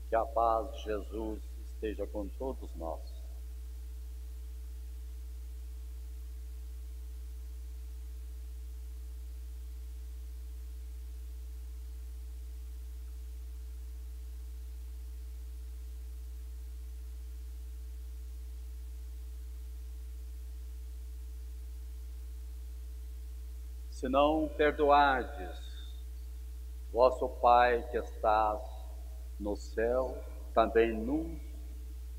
Que a paz de Jesus esteja com todos nós. Se não perdoardes, vosso Pai que estás no céu, também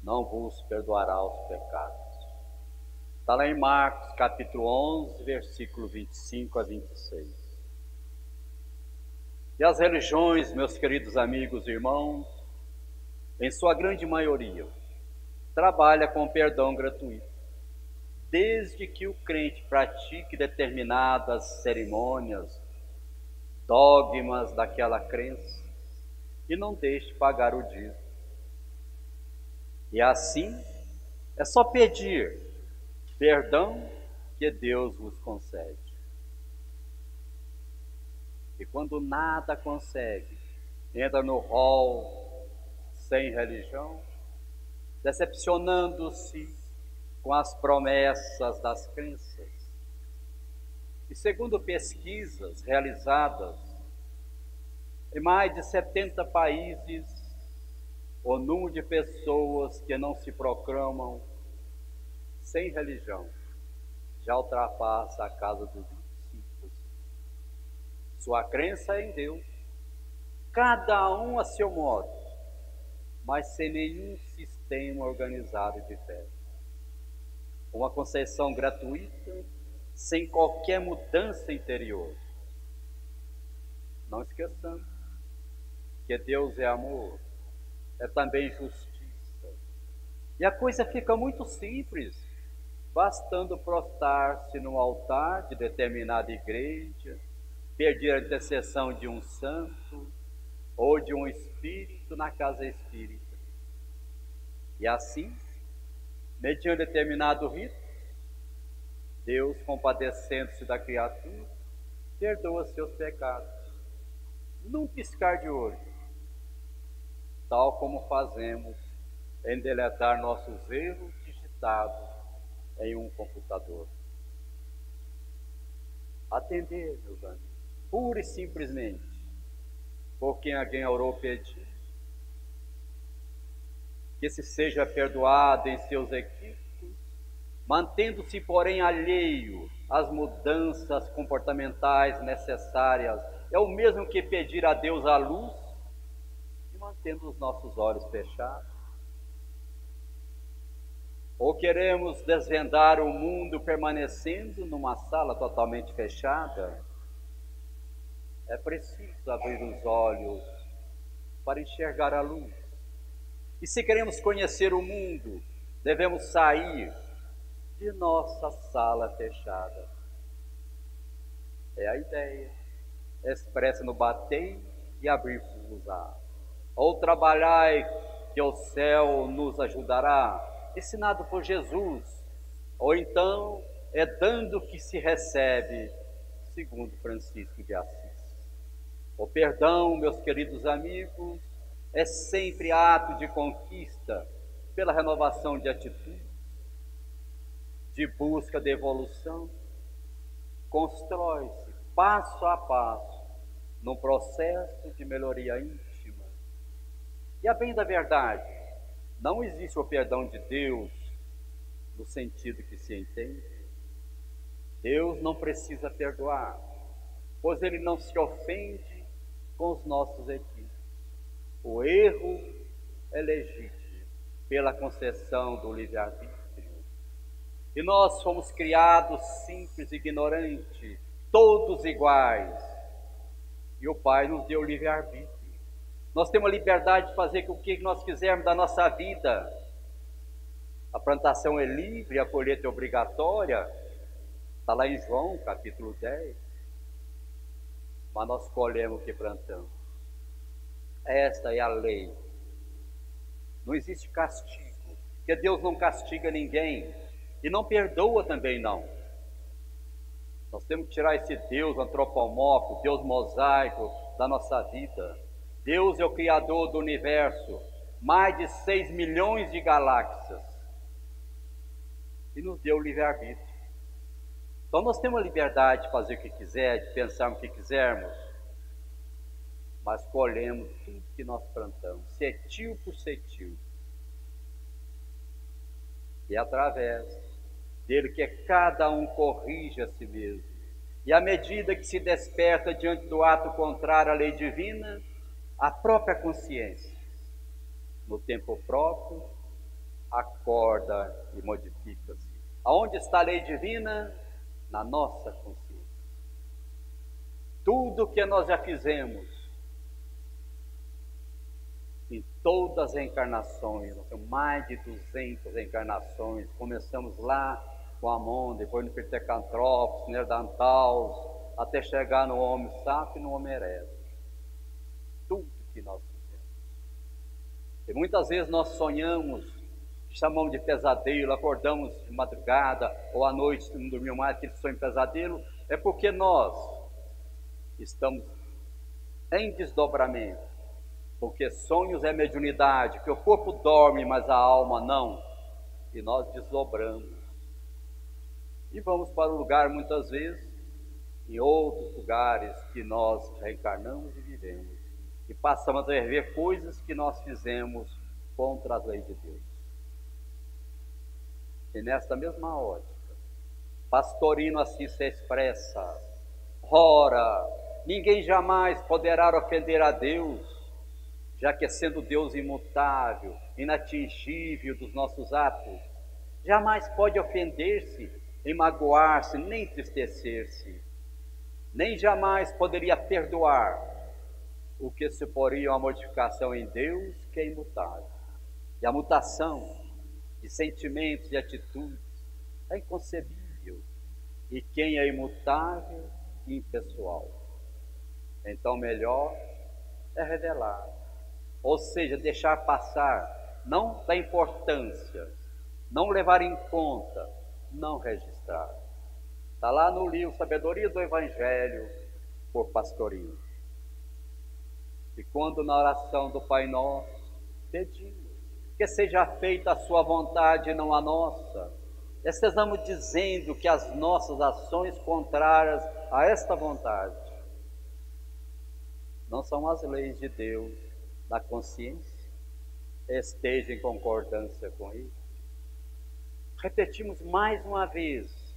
não vos perdoará os pecados. Está lá em Marcos, capítulo 11, versículo 25 a 26. E as religiões, meus queridos amigos e irmãos, em sua grande maioria, trabalha com perdão gratuito, desde que o crente pratique determinadas cerimônias, dogmas daquela crença e não deixe pagar o dízimo. E assim, é só pedir perdão que Deus vos concede. E quando nada consegue, entra no rol sem religião, decepcionando-se com as promessas das crenças. E segundo pesquisas realizadas em mais de 70 países, o número de pessoas que não se proclamam sem religião já ultrapassa a casa dos 25%. Sua crença é em Deus, cada um a seu modo, mas sem nenhum sistema organizado de fé. Uma concessão gratuita, sem qualquer mudança interior. Não esqueçamos que Deus é amor, é também justiça. E a coisa fica muito simples, bastando prostrar-se no altar de determinada igreja, pedir a intercessão de um santo ou de um espírito na casa espírita. E assim, mediante determinado rito, Deus, compadecendo-se da criatura, perdoa seus pecados, num piscar de olho, tal como fazemos em deletar nossos erros digitados em um computador. Atender, meus amigos, pura e simplesmente, por quem alguém orou pedir, que se seja perdoado em seus equívocos, mantendo-se, porém, alheio às mudanças comportamentais necessárias, é o mesmo que pedir a Deus a luz e mantendo os nossos olhos fechados. Ou queremos desvendar o mundo permanecendo numa sala totalmente fechada? É preciso abrir os olhos para enxergar a luz. E se queremos conhecer o mundo, devemos sair de nossa sala fechada. É a ideia, expressa no bater e abrir-vos-á. Ou trabalhai, que o céu nos ajudará, ensinado por Jesus. Ou então, é dando que se recebe, segundo Francisco de Assis. O perdão, meus queridos amigos, é sempre ato de conquista pela renovação de atitude, de busca de evolução, constrói-se passo a passo num processo de melhoria íntima. E a bem da verdade, não existe o perdão de Deus no sentido que se entende. Deus não precisa perdoar, pois Ele não se ofende com os nossos equívocos. O erro é legítimo pela concessão do livre-arbítrio. E nós fomos criados simples, ignorantes, todos iguais. E o Pai nos deu livre-arbítrio. Nós temos a liberdade de fazer o que nós quisermos da nossa vida. A plantação é livre, a colheita é obrigatória. Está lá em João, capítulo 10. Mas nós colhemos o que plantamos. Esta é a lei. Não existe castigo, porque Deus não castiga ninguém e não perdoa também não. Nós temos que tirar esse Deus antropomórfico, Deus mosaico da nossa vida. Deus é o Criador do universo, mais de 6 milhões de galáxias e nos deu o livre-arbítrio. Então nós temos a liberdade de fazer o que quiser, de pensar no que quisermos, mas colhemos tudo que nós plantamos, cetil por cetil. E através dele que cada um corrige a si mesmo. E à medida que se desperta diante do ato contrário à lei divina, a própria consciência, no tempo próprio, acorda e modifica-se. Aonde está a lei divina? Na nossa consciência. Tudo que nós já fizemos, em todas as encarnações, nós temos mais de 200 encarnações, começamos lá com Amon, depois no Pitecantropos, Neandertais, até chegar no Homo sapiens e no Homo erectus. Tudo que nós fizemos. E muitas vezes nós sonhamos, chamamos de pesadelo, acordamos de madrugada ou à noite, não dormimos mais, aquele sonho pesadelo, é porque nós estamos em desdobramento. Porque sonhos é mediunidade, que o corpo dorme, mas a alma não. E nós desdobramos. E vamos para um lugar, muitas vezes, em outros lugares que nós reencarnamos e vivemos. E passamos a ver coisas que nós fizemos contra as leis de Deus. E nesta mesma ótica, Pastorino assim se expressa: ora, ninguém jamais poderá ofender a Deus, já que sendo Deus imutável, inatingível dos nossos atos, jamais pode ofender-se, nem magoar-se, nem entristecer-se, nem jamais poderia perdoar o que suporia uma modificação em Deus, que é imutável. E a mutação de sentimentos e atitudes é inconcebível, e quem é imutável e impessoal. Então melhor é revelar, ou seja, deixar passar, não dar importância, não levar em conta, não registrar. Está lá no livro Sabedoria do Evangelho, por Pastorino. E quando na oração do Pai Nosso, pedimos que seja feita a sua vontade e não a nossa, estejamos dizendo que as nossas ações contrárias a esta vontade não são as leis de Deus da consciência, esteja em concordância com isso. Repetimos mais uma vez,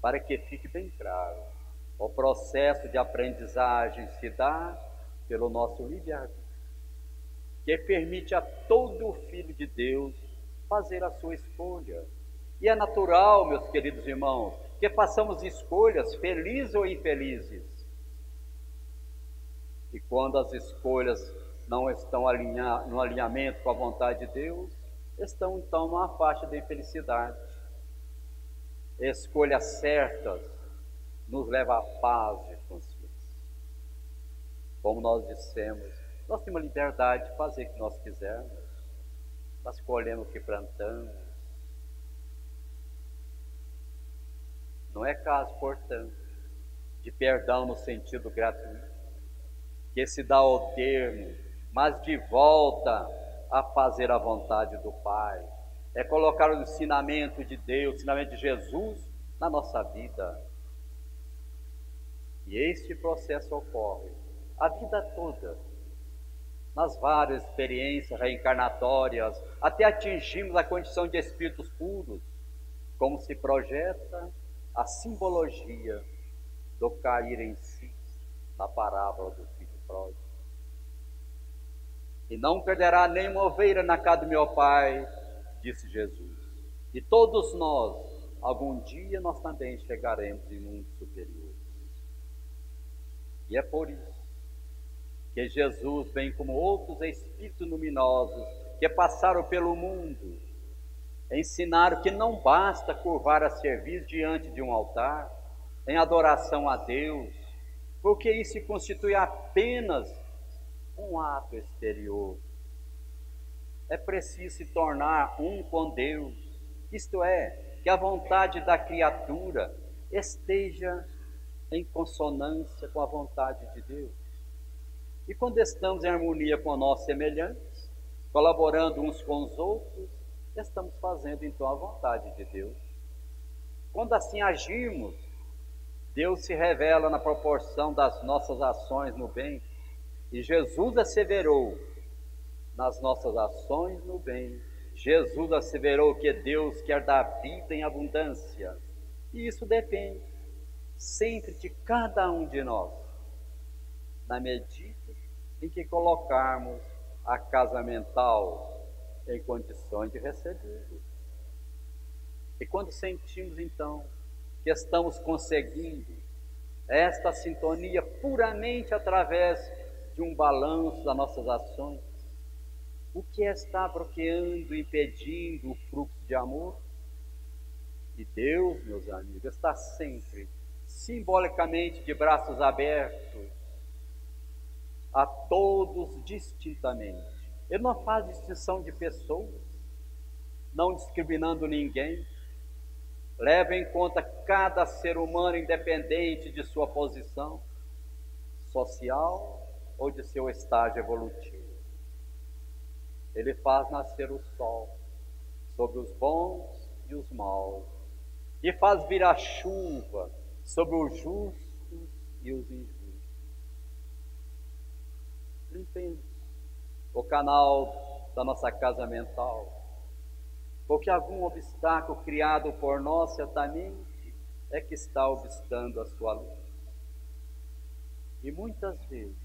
para que fique bem claro: o processo de aprendizagem se dá pelo nosso livre-arbítrio, que permite a todo filho de Deus fazer a sua escolha. E é natural, meus queridos irmãos, que façamos escolhas felizes ou infelizes. E quando as escolhas não estão no alinhamento com a vontade de Deus, estão então numa faixa de infelicidade. Escolhas certas nos levam à paz de consciência. Como nós dissemos, nós temos a liberdade de fazer o que nós quisermos, nós colhemos o que plantamos. Não é caso, portanto, de perdão no sentido gratuito, que se dá ao termo, mas de volta a fazer a vontade do Pai. É colocar o ensinamento de Deus, o ensinamento de Jesus na nossa vida. E este processo ocorre a vida toda, nas várias experiências reencarnatórias, até atingirmos a condição de espíritos puros, como se projeta a simbologia do cair em si na parábola do filho pródigo. E não perderá nenhuma ovelha na casa do meu Pai, disse Jesus. E todos nós, algum dia, nós também chegaremos em mundos superiores. E é por isso que Jesus vem como outros espíritos luminosos que passaram pelo mundo, ensinaram que não basta curvar a serviço diante de um altar, em adoração a Deus, porque isso constitui apenas um ato exterior. É preciso se tornar um com Deus, isto é, que a vontade da criatura esteja em consonância com a vontade de Deus. E quando estamos em harmonia com nossos semelhantes, colaborando uns com os outros, estamos fazendo então a vontade de Deus. Quando assim agimos, Deus se revela na proporção das nossas ações no bem, e Jesus asseverou nas nossas ações no bem. Jesus asseverou que Deus quer dar vida em abundância, e isso depende sempre de cada um de nós, na medida em que colocarmos a casa mental em condições de receber. E quando sentimos então que estamos conseguindo esta sintonia puramente através de um balanço das nossas ações, o que está bloqueando, impedindo o fluxo de amor? E Deus, meus amigos, está sempre, simbolicamente, de braços abertos a todos distintamente. Ele não faz distinção de pessoas, não discriminando ninguém. Leva em conta cada ser humano, independente de sua posição social ou de seu estágio evolutivo. Ele faz nascer o sol sobre os bons e os maus, e faz vir a chuva sobre os justos e os injustos. Limpemos o canal da nossa casa mental, porque algum obstáculo criado por nós certamente é que está obstando a sua luz. E muitas vezes,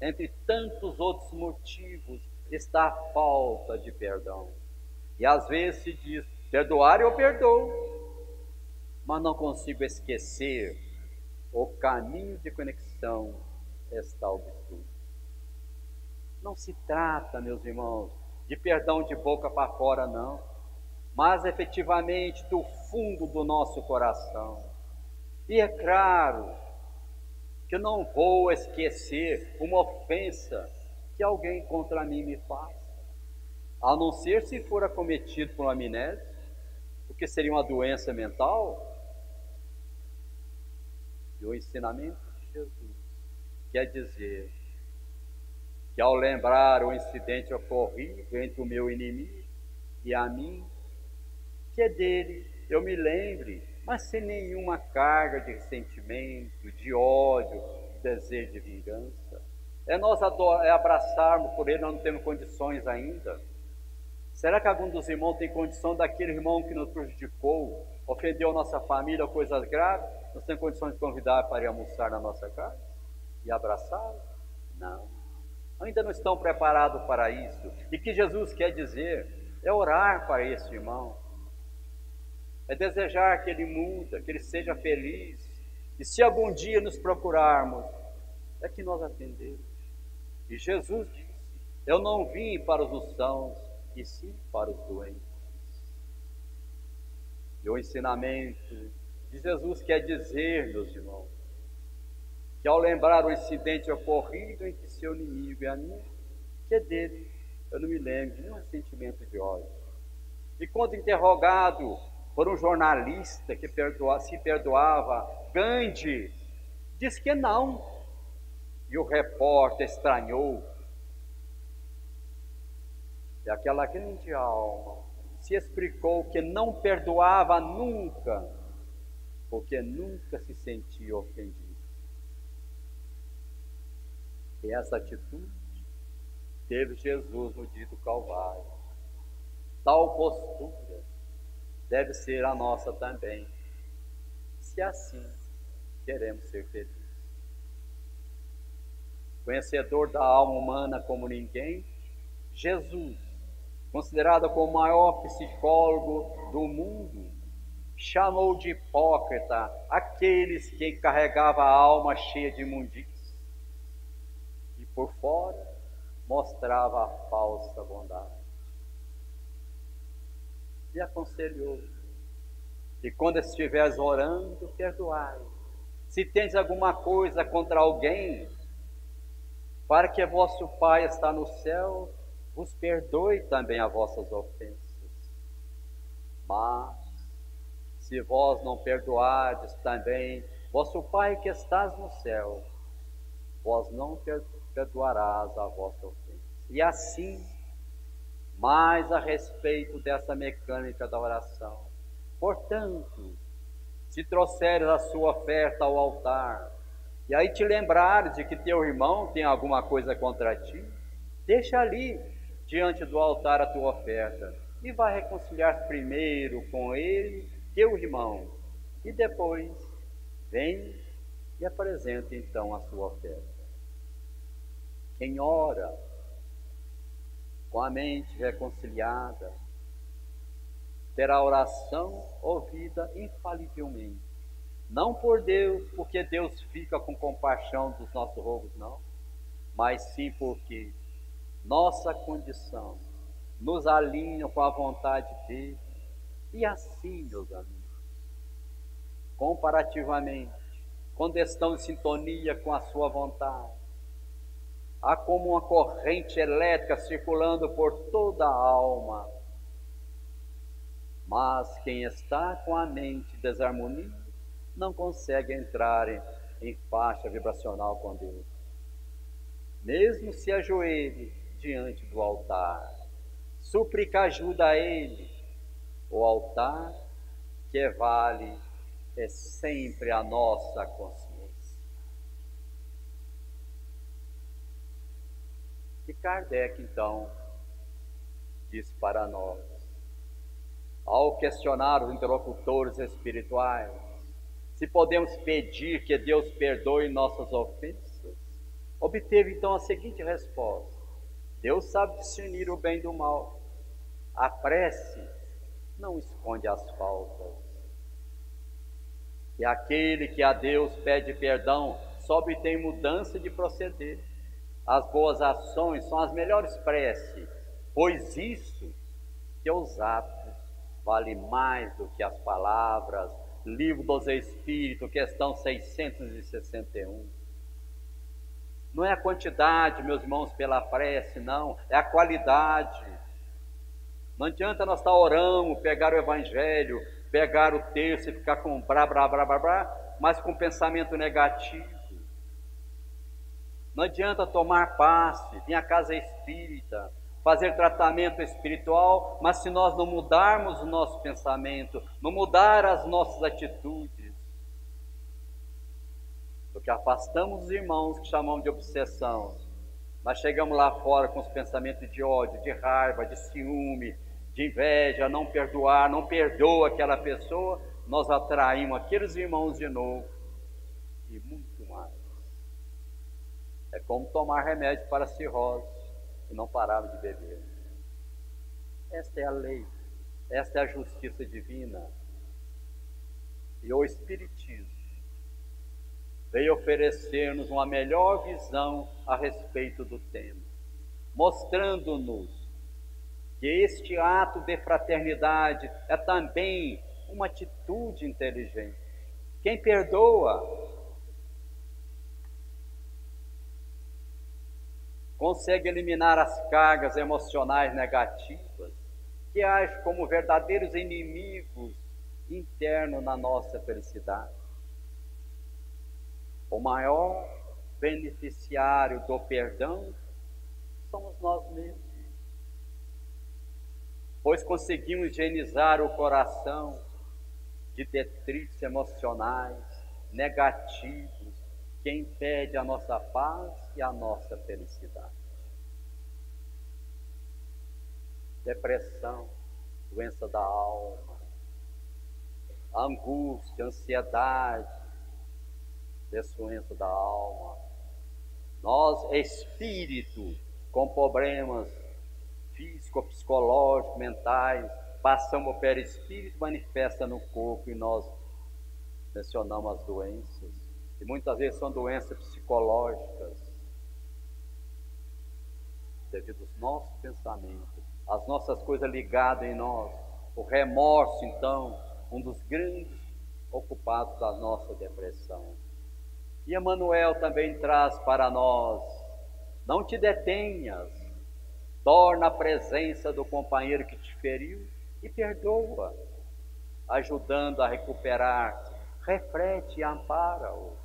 entre tantos outros motivos, está a falta de perdão. E às vezes se diz, perdoar eu perdoo, mas não consigo esquecer, o caminho de conexão está obstruído. Não se trata, meus irmãos, de perdão de boca para fora, não, mas efetivamente do fundo do nosso coração. E é claro que eu não vou esquecer uma ofensa que alguém contra mim me faz, a não ser se for acometido por uma amnésia, o que seria uma doença mental. E o ensinamento de Jesus quer dizer que ao lembrar o incidente ocorrido entre o meu inimigo e a mim, que é dele eu me lembre, mas sem nenhuma carga de ressentimento, de ódio, de desejo de vingança. É nós abraçarmos por ele, nós não temos condições ainda. Será que algum dos irmãos tem condição daquele irmão que nos prejudicou, ofendeu a nossa família, coisas graves? Nós temos condições de convidar para ir almoçar na nossa casa e abraçá-lo? Não. Ainda não estão preparados para isso. E que Jesus quer dizer é orar para esse irmão, é desejar que ele mude, que ele seja feliz. E se algum dia nos procurarmos, é que nós atendemos. E Jesus disse, eu não vim para os sãos, e sim para os doentes. E o ensinamento de Jesus quer dizer, meus irmãos, que ao lembrar o incidente ocorrido entre seu inimigo e a mim, que é dele, eu não me lembro de nenhum sentimento de ódio. E quando interrogado por um jornalista que se perdoava, Gandhi diz que não. E o repórter estranhou. E aquela grande alma se explicou que não perdoava nunca, porque nunca se sentia ofendido. E essa atitude teve Jesus no dia do Calvário. Tal postura deve ser a nossa também, se assim queremos ser felizes. Conhecedor da alma humana como ninguém, Jesus, considerado como o maior psicólogo do mundo, chamou de hipócrita aqueles que carregavam a alma cheia de imundícia e por fora mostrava a falsa bondade. E aconselhou que quando estiveres orando, perdoai. Se tens alguma coisa contra alguém, para que vosso Pai está no céu, vos perdoe também as vossas ofensas. Mas, se vós não perdoardes também, vosso Pai que estás no céu, vós não perdoarás a vossa ofensa. E assim, mais a respeito dessa mecânica da oração. Portanto, se trouxeres a sua oferta ao altar, e aí te lembrares de que teu irmão tem alguma coisa contra ti, deixa ali, diante do altar, a tua oferta, e vai reconciliar primeiro com ele, teu irmão, e depois vem e apresenta então a sua oferta. Quem ora com a mente reconciliada terá a oração ouvida infalivelmente. Não por Deus, porque Deus fica com compaixão dos nossos rogos, não, mas sim porque nossa condição nos alinha com a vontade dele. E assim, meus amigos, comparativamente, quando estão em sintonia com a sua vontade, há como uma corrente elétrica circulando por toda a alma. Mas quem está com a mente em desarmonia não consegue entrar em faixa vibracional com Deus. Mesmo se ajoelhe diante do altar, suplica ajuda a Ele. O altar que vale é sempre a nossa consciência. E Kardec, então, diz para nós, ao questionar os interlocutores espirituais, se podemos pedir que Deus perdoe nossas ofensas, obteve então a seguinte resposta: Deus sabe discernir o bem do mal. A prece não esconde as faltas. E aquele que a Deus pede perdão só obtém mudança de proceder. As boas ações são as melhores preces, pois isso que os atos vale mais do que as palavras. Livro dos Espíritos, questão 661. Não é a quantidade, meus irmãos, pela prece, não, é a qualidade. Não adianta nós estar orando, pegar o Evangelho, pegar o texto e ficar com brá, mas com pensamento negativo. Não adianta tomar passe, vir à casa espírita, fazer tratamento espiritual, mas se nós não mudarmos o nosso pensamento, não mudar as nossas atitudes, porque afastamos os irmãos que chamamos de obsessão, nós chegamos lá fora com os pensamentos de ódio, de raiva, de ciúme, de inveja, não perdoar, não perdoa aquela pessoa, nós atraímos aqueles irmãos de novo e muito mais. É como tomar remédio para cirrose e não parava de beber. Esta é a lei, esta é a justiça divina. E o Espiritismo veio oferecer-nos uma melhor visão a respeito do tema, mostrando-nos que este ato de fraternidade é também uma atitude inteligente. Quem perdoa consegue eliminar as cargas emocionais negativas que agem como verdadeiros inimigos internos na nossa felicidade. O maior beneficiário do perdão somos nós mesmos, pois conseguimos higienizar o coração de detritos emocionais negativos que impedem a nossa paz e a nossa felicidade. Depressão, doença da alma, angústia, ansiedade, doença da alma. Nós, espírito, com problemas físico-psicológicos, mentais, passamos pelo espírito, manifesta no corpo e nós mencionamos as doenças. E muitas vezes são doenças psicológicas, devido aos nossos pensamentos, as nossas coisas ligadas em nós. O remorso, então, um dos grandes ocupados da nossa depressão. E Emmanuel também traz para nós: não te detenhas, torna a presença do companheiro que te feriu e perdoa, ajudando a recuperar-se, reflete e ampara-o.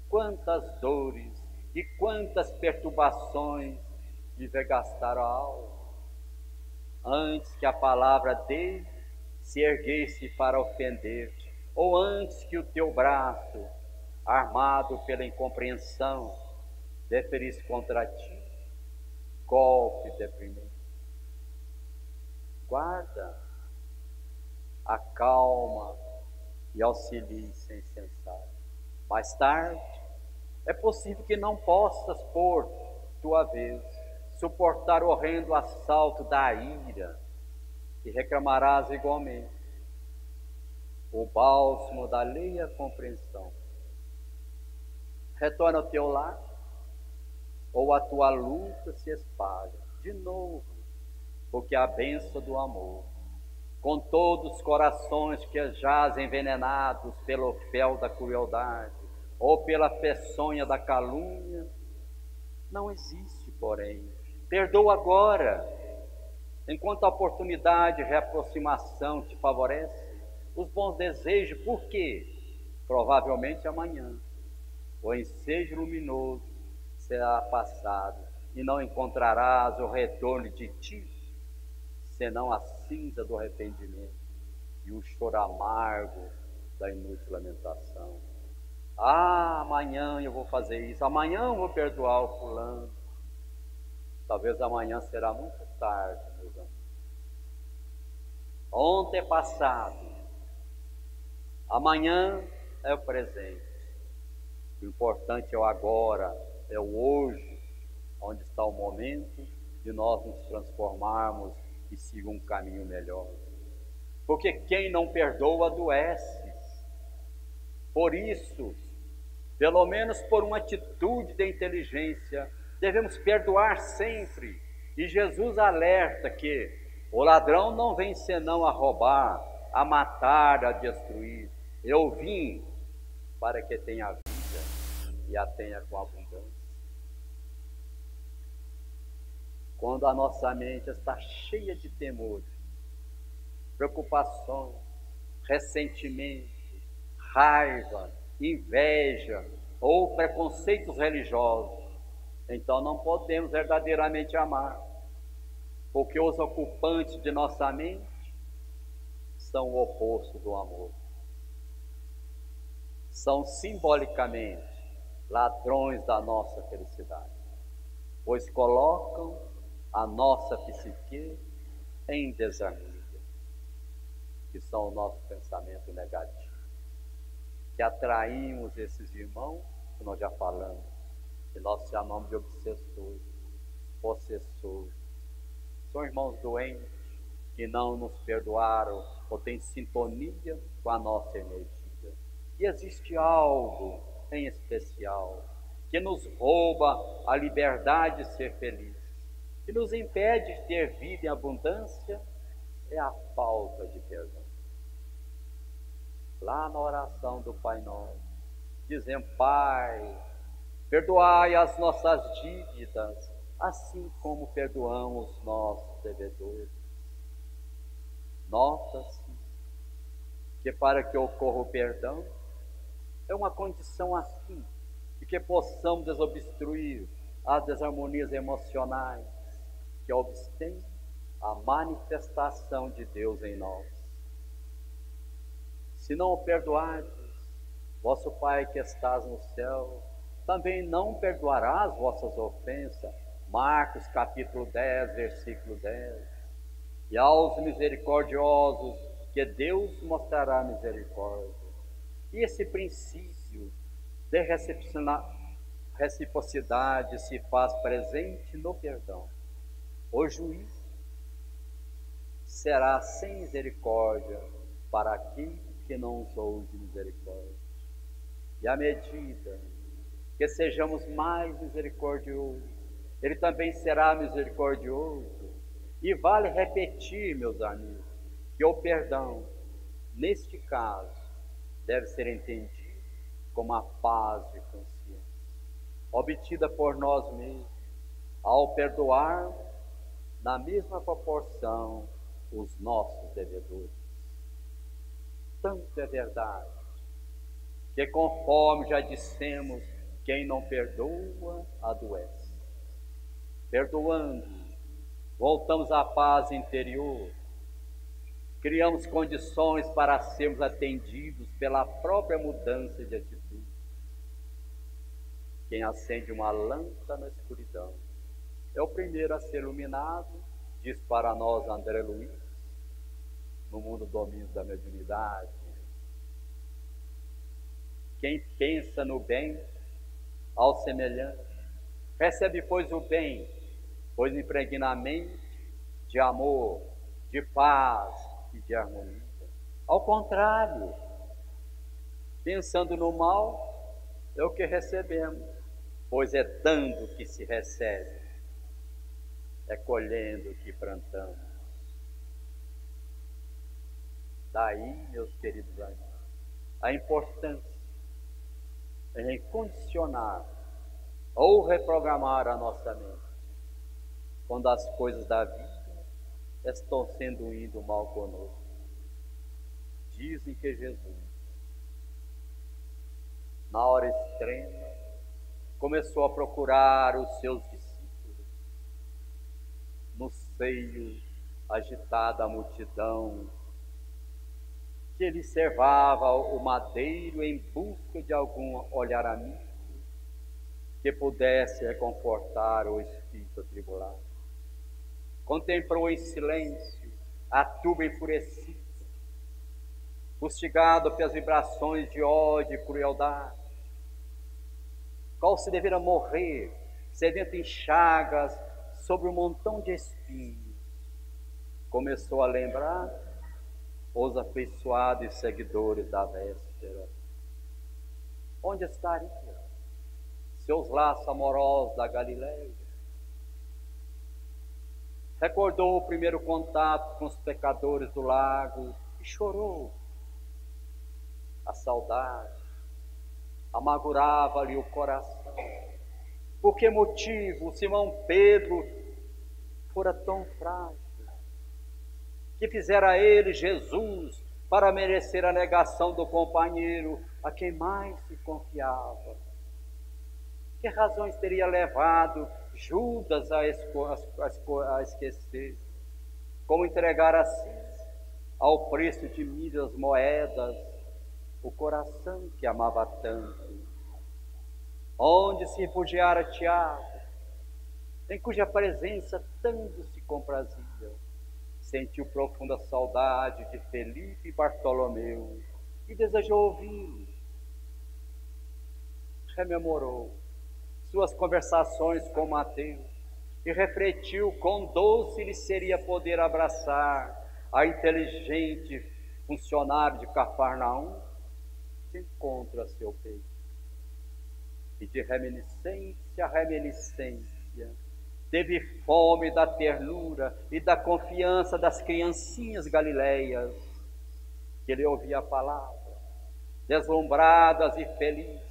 Quantas dores e quantas perturbações e vai gastar a alma, antes que a palavra dele se erguesse para ofender-te, ou antes que o teu braço, armado pela incompreensão, deferisse contra ti golpe deprimente. Guarda, acalma e auxilie sem cessar. Mais tarde, é possível que não possas, por tua vez, suportar o horrendo assalto da ira, e reclamarás igualmente o bálsamo da alheia compreensão. Retorna ao teu lar, ou a tua luta se espalha de novo, porque a bênção do amor, com todos os corações que jazem envenenados pelo fel da crueldade, ou pela peçonha da calúnia, não existe, porém. Perdoa agora, enquanto a oportunidade de reaproximação te favorece, os bons desejos, porque provavelmente amanhã o ensejo luminoso será passado e não encontrarás o retorno de ti, senão a cinza do arrependimento e o choro amargo da inútil lamentação. Ah, amanhã eu vou fazer isso, amanhã eu vou perdoar o fulano. Talvez amanhã será muito tarde, meus amigos. Ontem é passado, amanhã é o presente. O importante é o agora, é o hoje, onde está o momento de nós nos transformarmos e seguir um caminho melhor. Porque quem não perdoa adoece. Por isso, pelo menos por uma atitude de inteligência, devemos perdoar sempre. E Jesus alerta que o ladrão não vem senão a roubar, a matar, a destruir. Eu vim para que tenha vida e a tenha com abundância. Quando a nossa mente está cheia de temores, preocupações, ressentimento, raiva, inveja ou preconceitos religiosos, então não podemos verdadeiramente amar, porque os ocupantes de nossa mente são o oposto do amor. São simbolicamente ladrões da nossa felicidade, pois colocam a nossa psique em desarmonia, que são o nosso pensamento negativo, que atraímos esses irmãos, que nós já falamos, que nós chamamos de obsessores, possessores. São irmãos doentes que não nos perdoaram ou têm sintonia com a nossa energia. E existe algo em especial que nos rouba a liberdade de ser feliz, que nos impede de ter vida em abundância, é a falta de perdão. Lá na oração do Pai Nosso, dizemos: Pai, perdoai as nossas dívidas, assim como perdoamos os nossos devedores. Nota-se que para que ocorra o perdão, é uma condição assim, de que possamos desobstruir as desarmonias emocionais que obstêm a manifestação de Deus em nós. Se não o perdoardes, vosso Pai que estás no céu também não perdoará as vossas ofensas. Marcos capítulo 10, versículo 10. E aos misericordiosos que Deus mostrará misericórdia. E esse princípio de reciprocidade se faz presente no perdão. O juiz será sem misericórdia para aquele que não usou de misericórdia. E à medida que sejamos mais misericordiosos, Ele também será misericordioso. E vale repetir, meus amigos, que o perdão, neste caso, deve ser entendido como a paz de consciência, obtida por nós mesmos, ao perdoar na mesma proporção os nossos devedores. Tanto é verdade que, conforme já dissemos, quem não perdoa adoece. perdoando, voltamos à paz interior, criamos condições para sermos atendidos pela própria mudança de atitude. Quem acende uma lâmpada na escuridão é o primeiro a ser iluminado, diz para nós André Luiz, no mundo domínio da mediunidade. Quem pensa no bem, ao semelhante, recebe, pois, o bem, pois impregna a mente de amor, de paz e de harmonia. Ao contrário, pensando no mal, é o que recebemos, pois é dando que se recebe, é colhendo que plantamos. Daí, meus queridos amigos, a importância em condicionar ou reprogramar a nossa mente quando as coisas da vida estão sendo indo mal conosco. Dizem que Jesus, na hora extrema, começou a procurar os seus discípulos no seio agitada multidão, que ele servava o madeiro em busca de algum olhar amigo que pudesse reconfortar o espírito atribulado. Contemplou em silêncio a turba enfurecida, fustigado pelas vibrações de ódio e crueldade, qual se devera morrer, sedento em chagas, sobre um montão de espinhos. Começou a lembrar os afeiçoados seguidores da véspera. Onde estariam seus laços amorosos da Galileia? Recordou o primeiro contato com os pecadores do lago e chorou. A saudade amargurava-lhe o coração. Por que motivo Simão Pedro fora tão frágil? Que fizera ele, Jesus, para merecer a negação do companheiro a quem mais se confiava? Que razões teria levado Judas a esquecer? Como entregar assim, ao preço de míseras moedas, o coração que amava tanto? Onde se refugiara Tiago, em cuja presença tanto se comprazia? Sentiu profunda saudade de Felipe e Bartolomeu e desejou ouvi-los. Rememorou suas conversações com Mateus e refletiu quão doce lhe seria poder abraçar a inteligente funcionário de Cafarnaum que encontra seu peito. E de reminiscência a reminiscência, teve fome da ternura e da confiança das criancinhas galileias, que lhe ouvia a palavra, deslumbradas e felizes,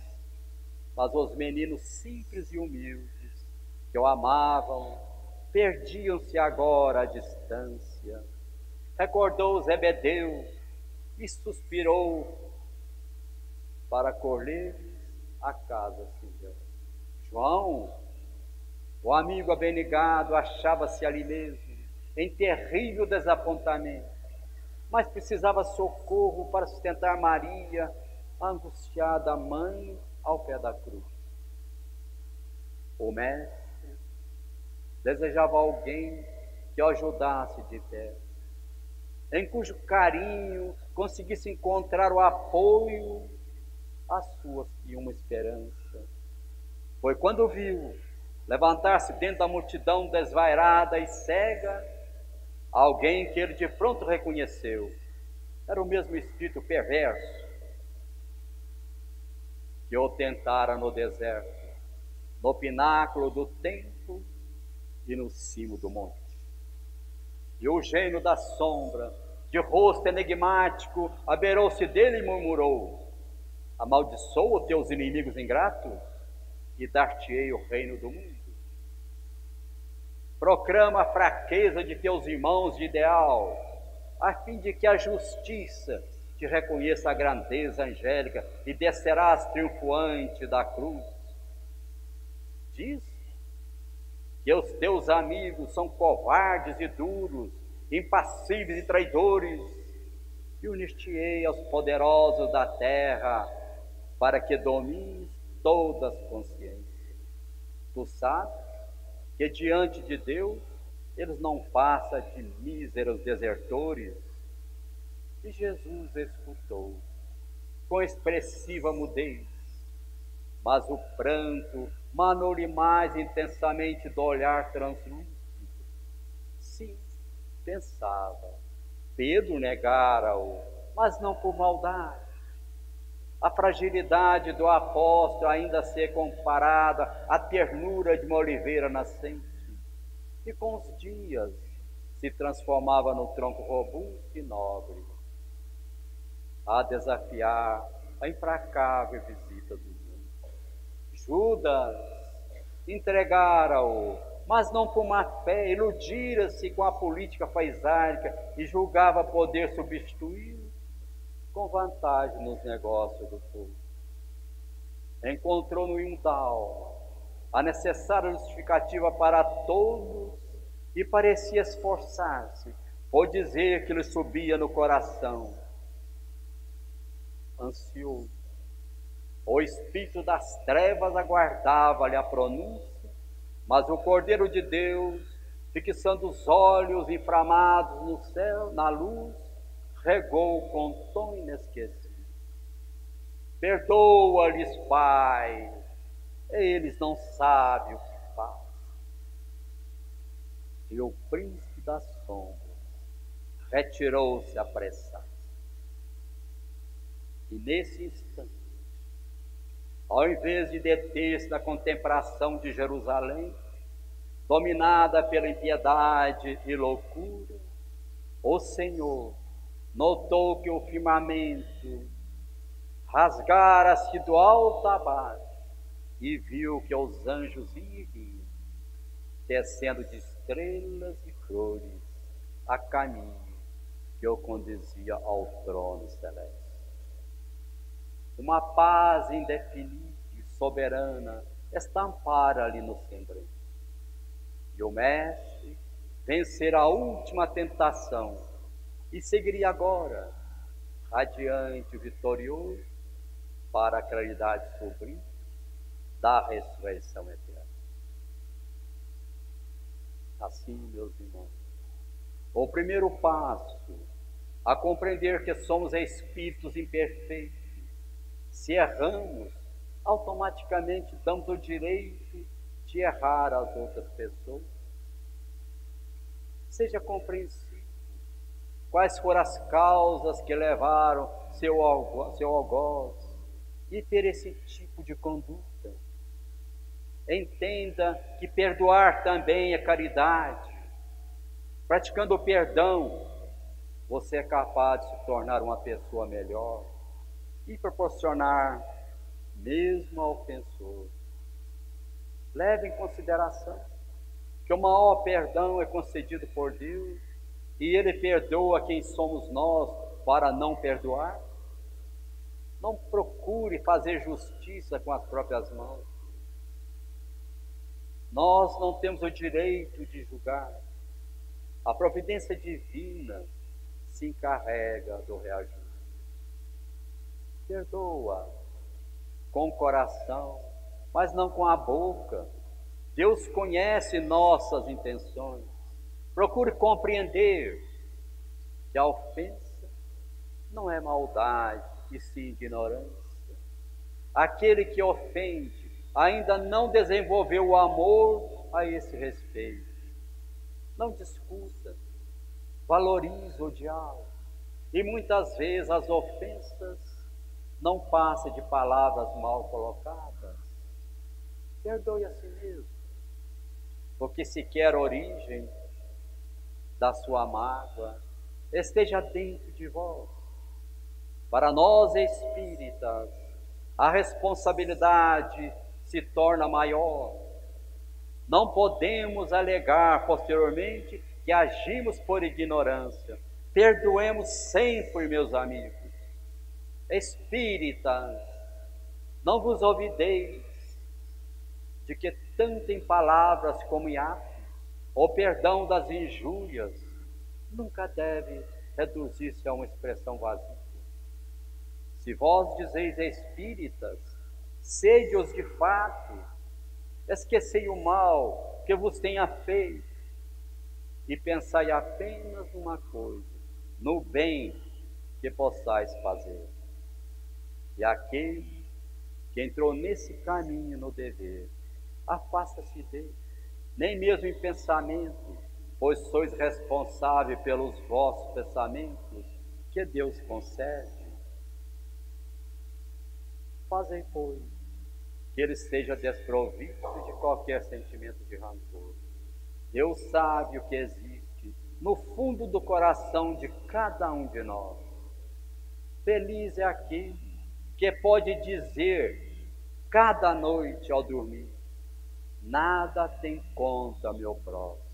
mas os meninos simples e humildes, que o amavam, perdiam-se agora à distância. Recordou Zebedeu e suspirou para colher-lhes a casa suja. João, o amigo abnegado, achava-se ali mesmo, em terrível desapontamento, mas precisava socorro para sustentar Maria, a angustiada mãe, ao pé da cruz. O mestre desejava alguém que o ajudasse de pé, em cujo carinho conseguisse encontrar o apoio às suas e uma esperança. Foi quando viu levantar-se dentro da multidão desvairada e cega alguém que ele de pronto reconheceu. Era o mesmo espírito perverso que o tentara no deserto, no pináculo do templo e no cimo do monte. E o gênio da sombra, de rosto enigmático, abeirou-se dele e murmurou: amaldiçoa teus inimigos ingratos e dar-te-ei o reino do mundo. Proclama a fraqueza de teus irmãos de ideal, a fim de que a justiça te reconheça a grandeza angélica e descerás triunfante da cruz. Diz que os teus amigos são covardes e duros, impassíveis e traidores, e unir-te-ei aos poderosos da terra, para que domines todas as consciências. Tu sabes que diante de Deus eles não passam de míseros desertores. E Jesus escutou com expressiva mudez, mas o pranto manou-lhe mais intensamente do olhar translúcido. Sim, pensava, Pedro negara-o, mas não por maldade. A fragilidade do apóstolo ainda ser comparada à ternura de uma oliveira nascente, e com os dias se transformava no tronco robusto e nobre, a desafiar a implacável visita dos anjos. Judas entregara-o, mas não por má fé, iludira-se com a política farisaica e julgava poder substituí-lo com vantagem nos negócios do povo. Encontrou no Indal a necessária justificativa para todos e parecia esforçar-se por dizer que lhe subia no coração. Ansioso, o espírito das trevas aguardava-lhe a pronúncia, mas o Cordeiro de Deus, fixando os olhos inflamados no céu, na luz, regou com tom inesquecível: perdoa-lhes, Pai, eles não sabem o que fazem. E o príncipe das sombras retirou-se apressado. E nesse instante, ao invés de deter-se na contemplação de Jerusalém, dominada pela impiedade e loucura, o Senhor notou que o firmamento rasgara-se do alto a baixo e viu que os anjos iam descendo de estrelas e flores a caminho que o conduzia ao trono celeste. Uma paz indefinível e soberana estampara-lhe no semblante. E o mestre vencera a última tentação e seguiria agora, radiante e vitorioso, para a claridade sublime da ressurreição eterna. Assim, meus irmãos, o primeiro passo a compreender que somos espíritos imperfeitos, se erramos, automaticamente damos o direito de errar às outras pessoas. Seja compreensível quais foram as causas que levaram seu algoz e ter esse tipo de conduta. Entenda que perdoar também é caridade. Praticando o perdão, você é capaz de se tornar uma pessoa melhor e proporcionar mesmo ao ofensor. Leve em consideração que o maior perdão é concedido por Deus e Ele perdoa quem somos nós para não perdoar. Não procure fazer justiça com as próprias mãos. Nós não temos o direito de julgar. A providência divina se encarrega do reajuste. Perdoa com o coração, mas não com a boca. Deus conhece nossas intenções. Procure compreender que a ofensa não é maldade, e sim ignorância. Aquele que ofende ainda não desenvolveu o amor a esse respeito. Não discuta, valorize o diálogo. E muitas vezes as ofensas não passam de palavras mal colocadas. Perdoe a si mesmo, porque se quer origem da sua mágoa, esteja dentro de vós. Para nós espíritas, a responsabilidade se torna maior. Não podemos alegar posteriormente que agimos por ignorância. Perdoemos sempre, meus amigos. Espíritas, não vos olvideis de que tanto em palavras como em atos. O perdão das injúrias nunca deve reduzir-se a uma expressão vazia. Se vós dizeis espíritas, sede-os de fato, esquecei o mal que vos tenha feito, e pensai apenas numa coisa, no bem que possais fazer. E aquele que entrou nesse caminho no dever, afasta-se dele, nem mesmo em pensamento, pois sois responsáveis pelos vossos pensamentos que Deus concede. Fazei, pois, que ele seja desprovido de qualquer sentimento de rancor. Deus sabe o que existe no fundo do coração de cada um de nós. Feliz é aquele que pode dizer cada noite ao dormir: nada tem contra meu próximo.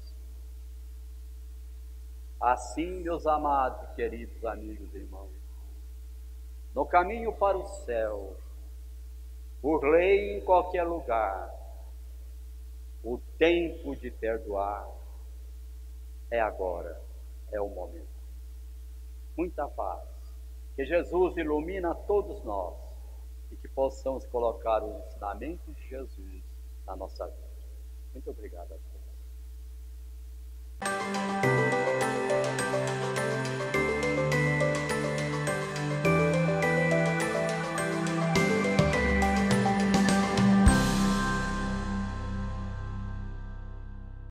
Assim, meus amados e queridos amigos e irmãos, no caminho para o céu, por lei em qualquer lugar, o tempo de perdoar é agora, é o momento. Muita paz. Que Jesus ilumina todos nós e que possamos colocar os ensinamentos de Jesus na nossa vida. Muito obrigado a todos.